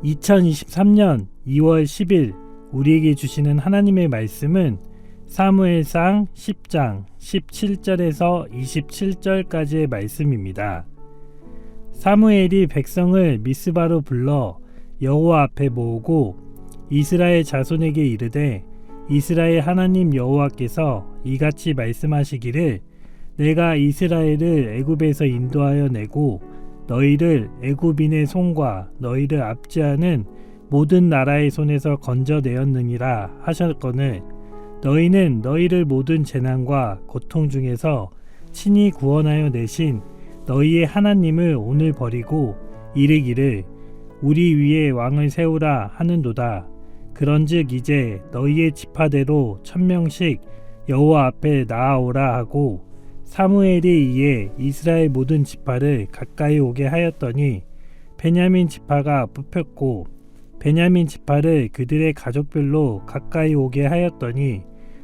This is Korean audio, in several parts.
2023년 2월 10일 우리에게 주시는 하나님의 말씀은 사무엘상 10장 17절에서 27절까지의 말씀입니다. 사무엘이 백성을 미스바로 불러 여호와 앞에 모으고 이스라엘 자손에게 이르되 이스라엘 하나님 여호와께서 이같이 말씀하시기를 내가 이스라엘을 애굽에서 인도하여 내고 너희를 애굽인의 손과 너희를 압제하는 모든 나라의 손에서 건져내었느니라 하셨거늘 너희는 너희를 모든 재난과 고통 중에서 친히 구원하여 내신 너희의 하나님을 오늘 버리고 이르기를 우리 위에 왕을 세우라 하는도다. 그런즉 이제 너희의 지파대로 1000명씩 여호와 앞에 나아오라 하고 사무엘이 이에 이스라엘 모든 지파를 가까이 오게 하였더니 베냐민 지파가 뽑혔고 베냐민 지파를 그들의 가족별로 가까이 오게 하였더니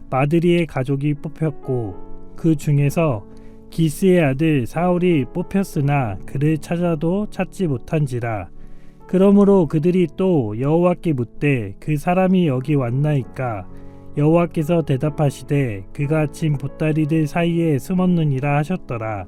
마드리의 가족이 뽑혔고 그 중에서 기스의 아들 사울이 뽑혔으나 그를 찾아도 찾지 못한지라. 그러므로 그들이 또 여호와께 묻되 그 사람이 여기 왔나이까? 여호와께서 대답하시되 그가 진 보따리들 사이에 숨었느니라 하셨더라.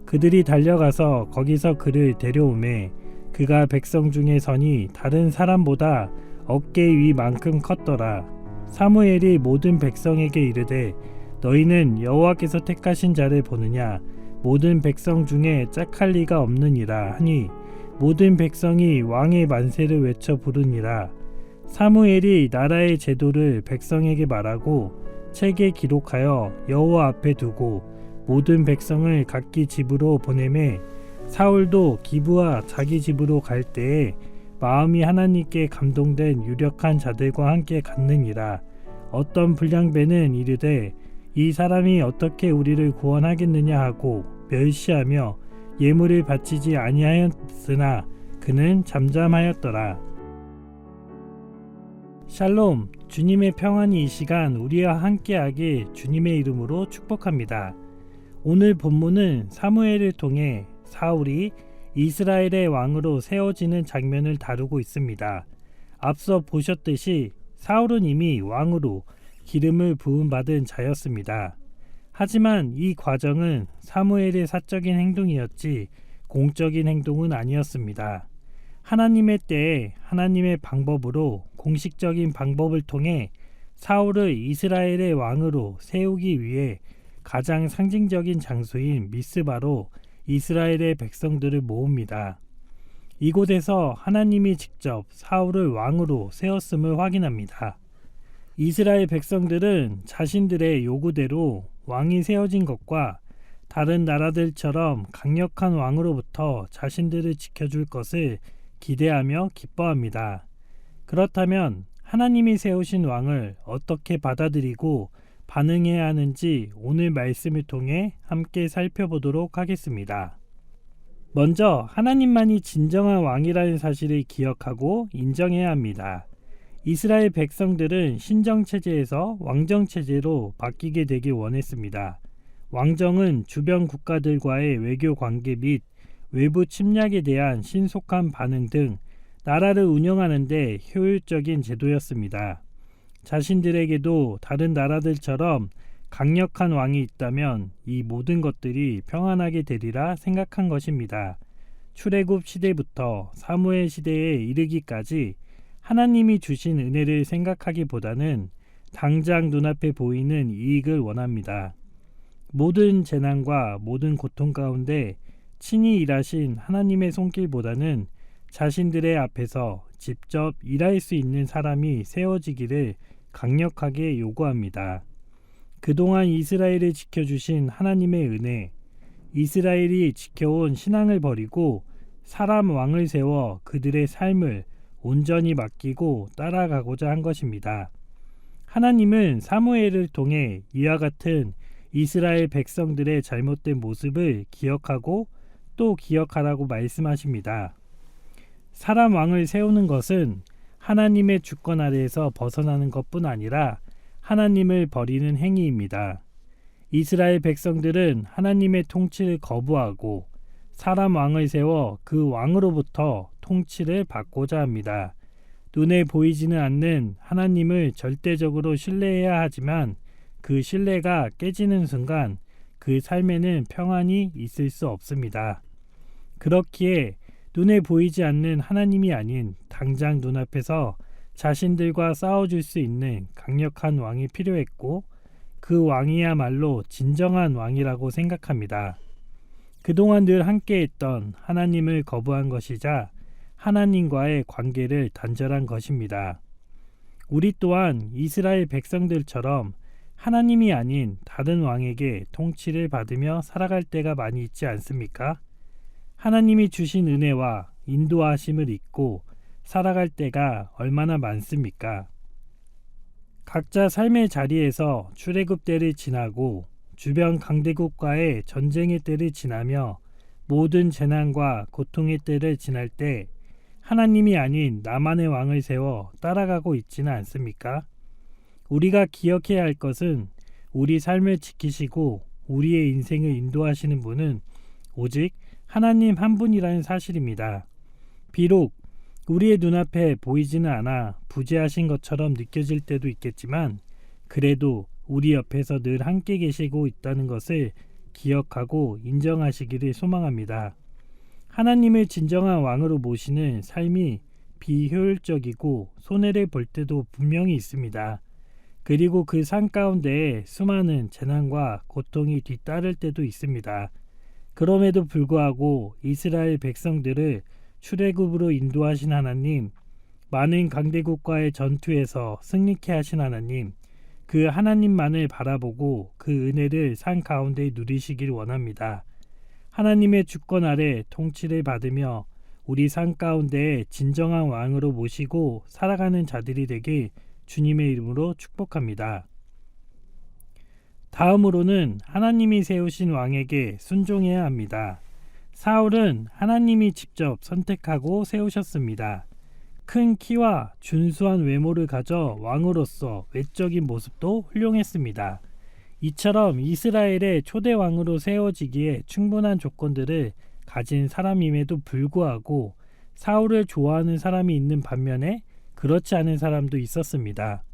그들이 달려가서 거기서 그를 데려오매 그가 백성 중에 서니 다른 사람보다 어깨 위만큼 컸더라. 사무엘이 모든 백성에게 이르되 너희는 여호와께서 택하신 자를 보느냐? 모든 백성 중에 짝할 리가 없느니라 하니 모든 백성이 왕의 만세를 외쳐 부르니라. 사무엘이 나라의 제도를 백성에게 말하고 책에 기록하여 여호와 앞에 두고 모든 백성을 각기 집으로 보내매 사울도 기브와 자기 집으로 갈 때에 마음이 하나님께 감동된 유력한 자들과 함께 갔느니라. 어떤 불량배는 이르되 이 사람이 어떻게 우리를 구원하겠느냐 하고 멸시하며 예물을 바치지 아니하였으나 그는 잠잠하였더라. 샬롬, 주님의 평안이 이 시간 우리와 함께하길 주님의 이름으로 축복합니다. 오늘 본문은 사무엘을 통해 사울이 이스라엘의 왕으로 세워지는 장면을 다루고 있습니다. 앞서 보셨듯이 사울은 이미 왕으로 기름을 부음받은 자였습니다. 하지만 이 과정은 사무엘의 사적인 행동이었지 공적인 행동은 아니었습니다. 하나님의 때에 하나님의 방법으로 공식적인 방법을 통해 사울을 이스라엘의 왕으로 세우기 위해 가장 상징적인 장소인 미스바로 이스라엘의 백성들을 모읍니다. 이곳에서 하나님이 직접 사울을 왕으로 세웠음을 확인합니다. 이스라엘 백성들은 자신들의 요구대로 왕이 세워진 것과 다른 나라들처럼 강력한 왕으로부터 자신들을 지켜줄 것을 기대하며 기뻐합니다. 그렇다면 하나님이 세우신 왕을 어떻게 받아들이고 반응해야 하는지 오늘 말씀을 통해 함께 살펴보도록 하겠습니다. 먼저 하나님만이 진정한 왕이라는 사실을 기억하고 인정해야 합니다. 이스라엘 백성들은 신정체제에서 왕정체제로 바뀌게 되길 원했습니다. 왕정은 주변 국가들과의 외교 관계 및 외부 침략에 대한 신속한 반응 등 나라를 운영하는 데 효율적인 제도였습니다. 자신들에게도 다른 나라들처럼 강력한 왕이 있다면 이 모든 것들이 평안하게 되리라 생각한 것입니다. 출애굽 시대부터 사무엘 시대에 이르기까지 하나님이 주신 은혜를 생각하기보다는 당장 눈앞에 보이는 이익을 원합니다. 모든 재난과 모든 고통 가운데 친히 일하신 하나님의 손길보다는 자신들의 앞에서 직접 일할 수 있는 사람이 세워지기를 강력하게 요구합니다. 그동안 이스라엘을 지켜주신 하나님의 은혜, 이스라엘이 지켜온 신앙을 버리고 사람 왕을 세워 그들의 삶을 온전히 맡기고 따라가고자 한 것입니다. 하나님은 사무엘을 통해 이와 같은 이스라엘 백성들의 잘못된 모습을 기억하고 또 기억하라고 말씀하십니다. 사람 왕을 세우는 것은 하나님의 주권 아래에서 벗어나는 것뿐 아니라 하나님을 버리는 행위입니다. 이스라엘 백성들은 하나님의 통치를 거부하고 사람 왕을 세워 그 왕으로부터 통치를 받고자 합니다. 눈에 보이지는 않는 하나님을 절대적으로 신뢰해야 하지만 그 신뢰가 깨지는 순간 그 삶에는 평안이 있을 수 없습니다. 그렇기에 눈에 보이지 않는 하나님이 아닌 당장 눈앞에서 자신들과 싸워줄 수 있는 강력한 왕이 필요했고 그 왕이야말로 진정한 왕이라고 생각합니다. 그동안 늘 함께했던 하나님을 거부한 것이자 하나님과의 관계를 단절한 것입니다. 우리 또한 이스라엘 백성들처럼 하나님이 아닌 다른 왕에게 통치를 받으며 살아갈 때가 많이 있지 않습니까? 하나님이 주신 은혜와 인도하심을 잊고 살아갈 때가 얼마나 많습니까? 각자 삶의 자리에서 출애굽 때를 지나고 주변 강대국과의 전쟁의 때를 지나며 모든 재난과 고통의 때를 지날 때 하나님이 아닌 나만의 왕을 세워 따라가고 있지는 않습니까? 우리가 기억해야 할 것은 우리 삶을 지키시고 우리의 인생을 인도하시는 분은 오직 하나님 한 분이라는 사실입니다. 비록 우리의 눈앞에 보이지는 않아 부재하신 것처럼 느껴질 때도 있겠지만 그래도 우리 옆에서 늘 함께 계시고 있다는 것을 기억하고 인정하시기를 소망합니다. 하나님을 진정한 왕으로 모시는 삶이 비효율적이고 손해를 볼 때도 분명히 있습니다. 그리고 그 산 가운데에 수많은 재난과 고통이 뒤따를 때도 있습니다. 그럼에도 불구하고 이스라엘 백성들을 출애굽으로 인도하신 하나님, 많은 강대국과의 전투에서 승리케 하신 하나님, 그 하나님만을 바라보고 그 은혜를 산 가운데 누리시길 원합니다. 하나님의 주권 아래 통치를 받으며 우리 산 가운데 진정한 왕으로 모시고 살아가는 자들이 되길 주님의 이름으로 축복합니다. 다음으로는 하나님이 세우신 왕에게 순종해야 합니다. 사울은 하나님이 직접 선택하고 세우셨습니다. 큰 키와 준수한 외모를 가져 왕으로서 외적인 모습도 훌륭했습니다. 이처럼 이스라엘의 초대 왕으로 세워지기에 충분한 조건들을 가진 사람임에도 불구하고 사울을 좋아하는 사람이 있는 반면에 그렇지 않은 사람도 있었습니다.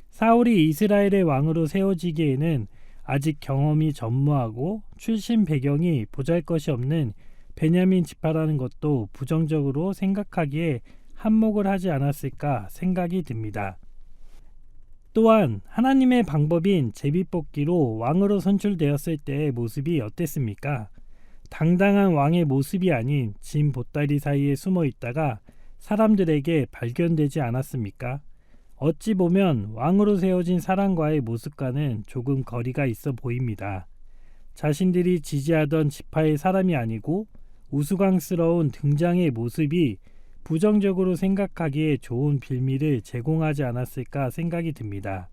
사울이 이스라엘의 왕으로 세워지기에는 아직 경험이 전무하고 출신 배경이 보잘것이 없는 베냐민 지파라는 것도 부정적으로 생각하기에 한몫을 하지 않았을까 생각이 듭니다. 또한 하나님의 방법인 제비뽑기로 왕으로 선출되었을 때의 모습이 어땠습니까? 당당한 왕의 모습이 아닌 진 보따리 사이에 숨어 있다가 사람들에게 발견되지 않았습니까? 어찌 보면 왕으로 세워진 사람과의 모습과는 조금 거리가 있어 보입니다. 자신들이 지지하던 지파의 사람이 아니고 우스꽝스러운 등장의 모습이 부정적으로 생각하기에 좋은 빌미를 제공하지 않았을까 생각이 듭니다.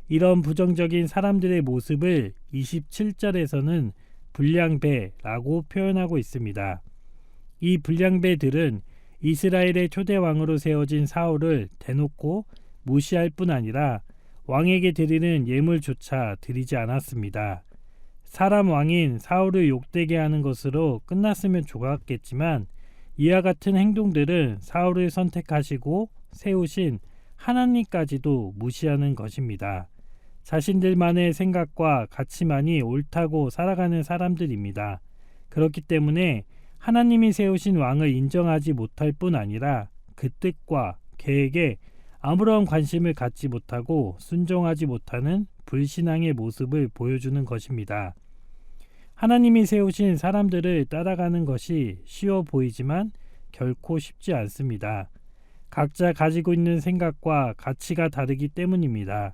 이런 부정적인 사람들의 모습을 27절에서는 불량배라고 표현하고 있습니다. 이 불량배들은 이스라엘의 초대 왕으로 세워진 사울을 대놓고 무시할 뿐 아니라 왕에게 드리는 예물조차 드리지 않았습니다. 사람 왕인 사울을 욕되게 하는 것으로 끝났으면 좋았겠지만 이와 같은 행동들은 사울을 선택하시고 세우신 하나님까지도 무시하는 것입니다. 자신들만의 생각과 가치만이 옳다고 살아가는 사람들입니다. 그렇기 때문에 하나님이 세우신 왕을 인정하지 못할 뿐 아니라 그 뜻과 계획에 아무런 관심을 갖지 못하고 순종하지 못하는 불신앙의 모습을 보여주는 것입니다. 하나님이 세우신 사람들을 따라가는 것이 쉬워 보이지만 결코 쉽지 않습니다. 각자 가지고 있는 생각과 가치가 다르기 때문입니다.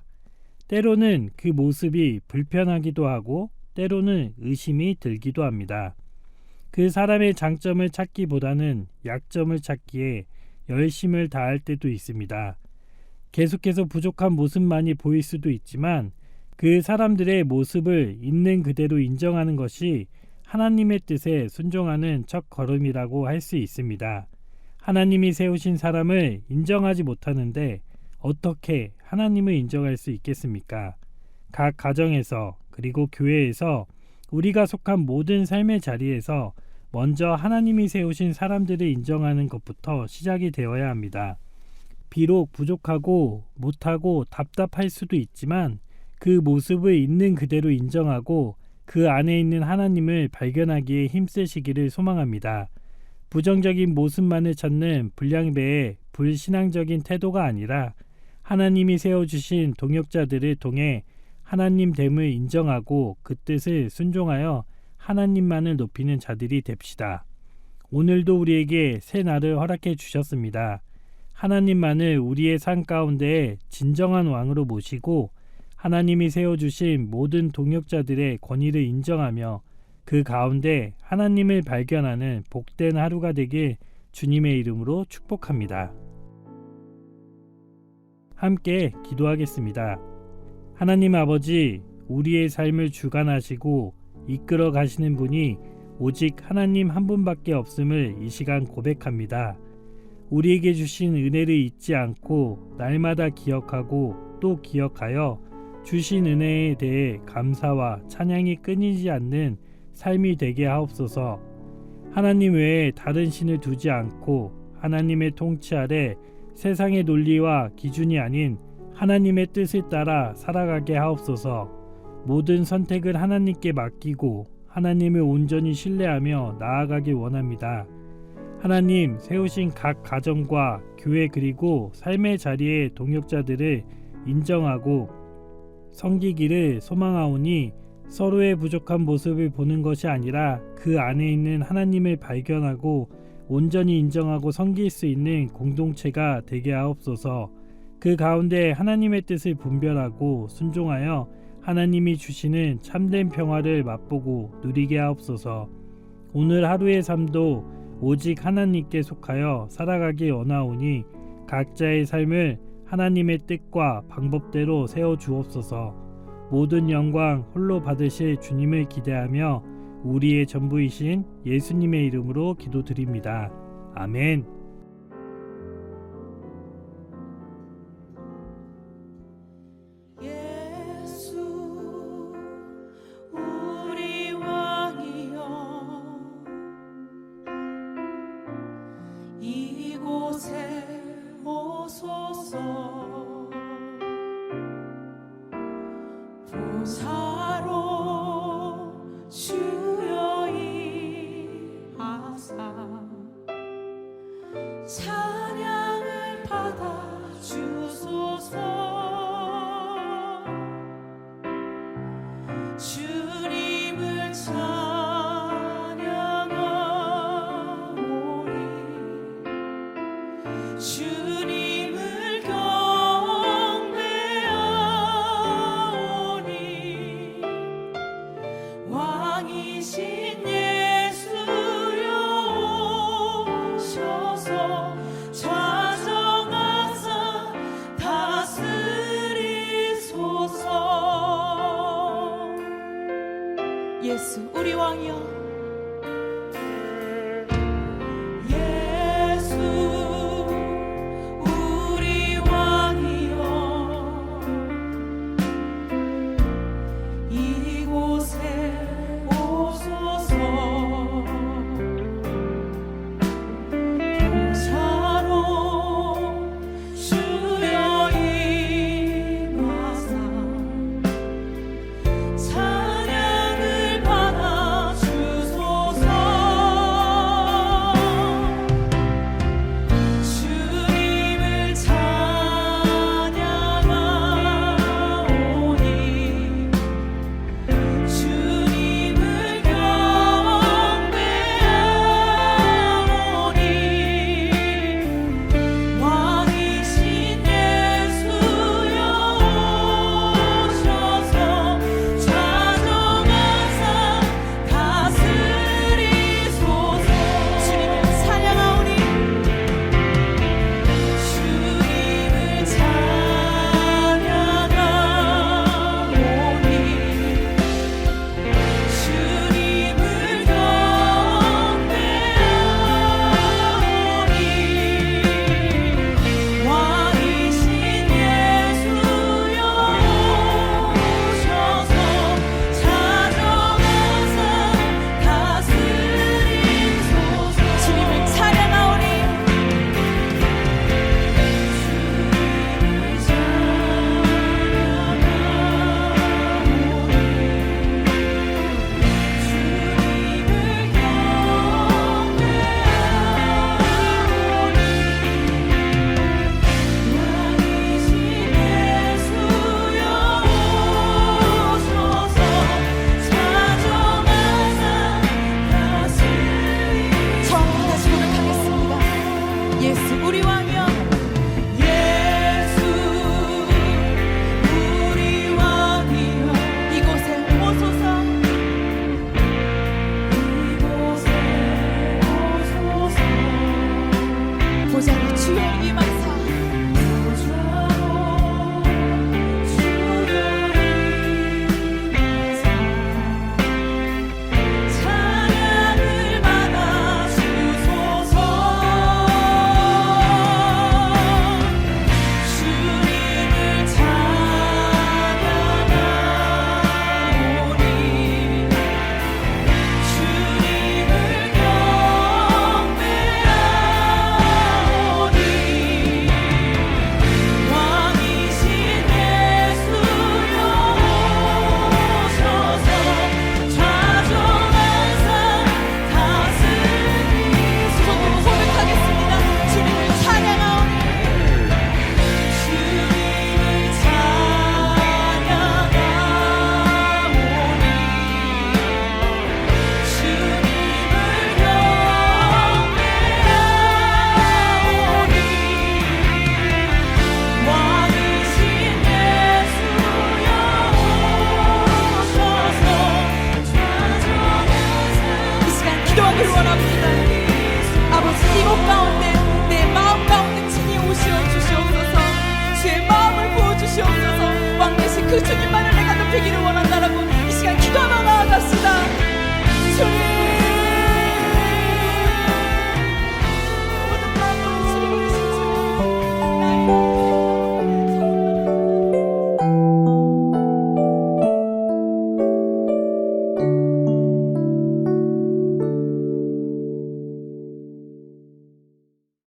때로는 그 모습이 불편하기도 하고 때로는 의심이 들기도 합니다. 그 사람의 장점을 찾기보다는 약점을 찾기에 열심을 다할 때도 있습니다. 계속해서 부족한 모습만이 보일 수도 있지만 그 사람들의 모습을 있는 그대로 인정하는 것이 하나님의 뜻에 순종하는 첫걸음이라고 할 수 있습니다. 하나님이 세우신 사람을 인정하지 못하는데 어떻게 하나님을 인정할 수 있겠습니까? 각 가정에서 그리고 교회에서 우리가 속한 모든 삶의 자리에서 먼저 하나님이 세우신 사람들을 인정하는 것부터 시작이 되어야 합니다. 비록 부족하고 못하고 답답할 수도 있지만 그 모습을 있는 그대로 인정하고 그 안에 있는 하나님을 발견하기에 힘쓰시기를 소망합니다. 부정적인 모습만을 찾는 불량배의 불신앙적인 태도가 아니라 하나님이 세워주신 동역자들을 통해 하나님됨을 인정하고 그 뜻을 순종하여 하나님만을 높이는 자들이 됩시다. 오늘도 우리에게 새 날을 허락해 주셨습니다. 하나님만을 우리의 삶 가운데 진정한 왕으로 모시고 하나님이 세워주신 모든 동역자들의 권위를 인정하며 그 가운데 하나님을 발견하는 복된 하루가 되길 주님의 이름으로 축복합니다. 함께 기도하겠습니다. 하나님 아버지, 우리의 삶을 주관하시고 이끌어 가시는 분이 오직 하나님 한 분밖에 없음을 이 시간 고백합니다. 우리에게 주신 은혜를 잊지 않고 날마다 기억하고 또 기억하여 주신 은혜에 대해 감사와 찬양이 끊이지 않는 삶이 되게 하옵소서. 하나님 외에 다른 신을 두지 않고 하나님의 통치 아래 세상의 논리와 기준이 아닌 하나님의 뜻을 따라 살아가게 하옵소서. 모든 선택을 하나님께 맡기고 하나님을 온전히 신뢰하며 나아가길 원합니다. 하나님 세우신 각 가정과 교회 그리고 삶의 자리의 동역자들을 인정하고 섬기기를 소망하오니 서로의 부족한 모습을 보는 것이 아니라 그 안에 있는 하나님을 발견하고 온전히 인정하고 섬길 수 있는 공동체가 되게 하옵소서. 그 가운데 하나님의 뜻을 분별하고 순종하여 하나님이 주시는 참된 평화를 맛보고 누리게 하옵소서. 오늘 하루의 삶도 오직 하나님께 속하여 살아가기 원하오니 각자의 삶을 하나님의 뜻과 방법대로 세워 주옵소서. 모든 영광 홀로 받으실 주님을 기대하며 우리의 전부이신 예수님의 이름으로 기도드립니다. 아멘. 이곳에 오소서. 보사로 주여 임하사 찬양을 받아 주소서. 주님을 찬양하오니 주님을 경배하오니 왕이신 예수여 오셔서 나가기를 원합니다. 아버지 이곳 가운데 내 마음 가운데 친히 오시어 주시옵소서. 주의 마음을 부어주시옵소서. 왕 되신 그 주님만을 내가 높이기를 원합니다.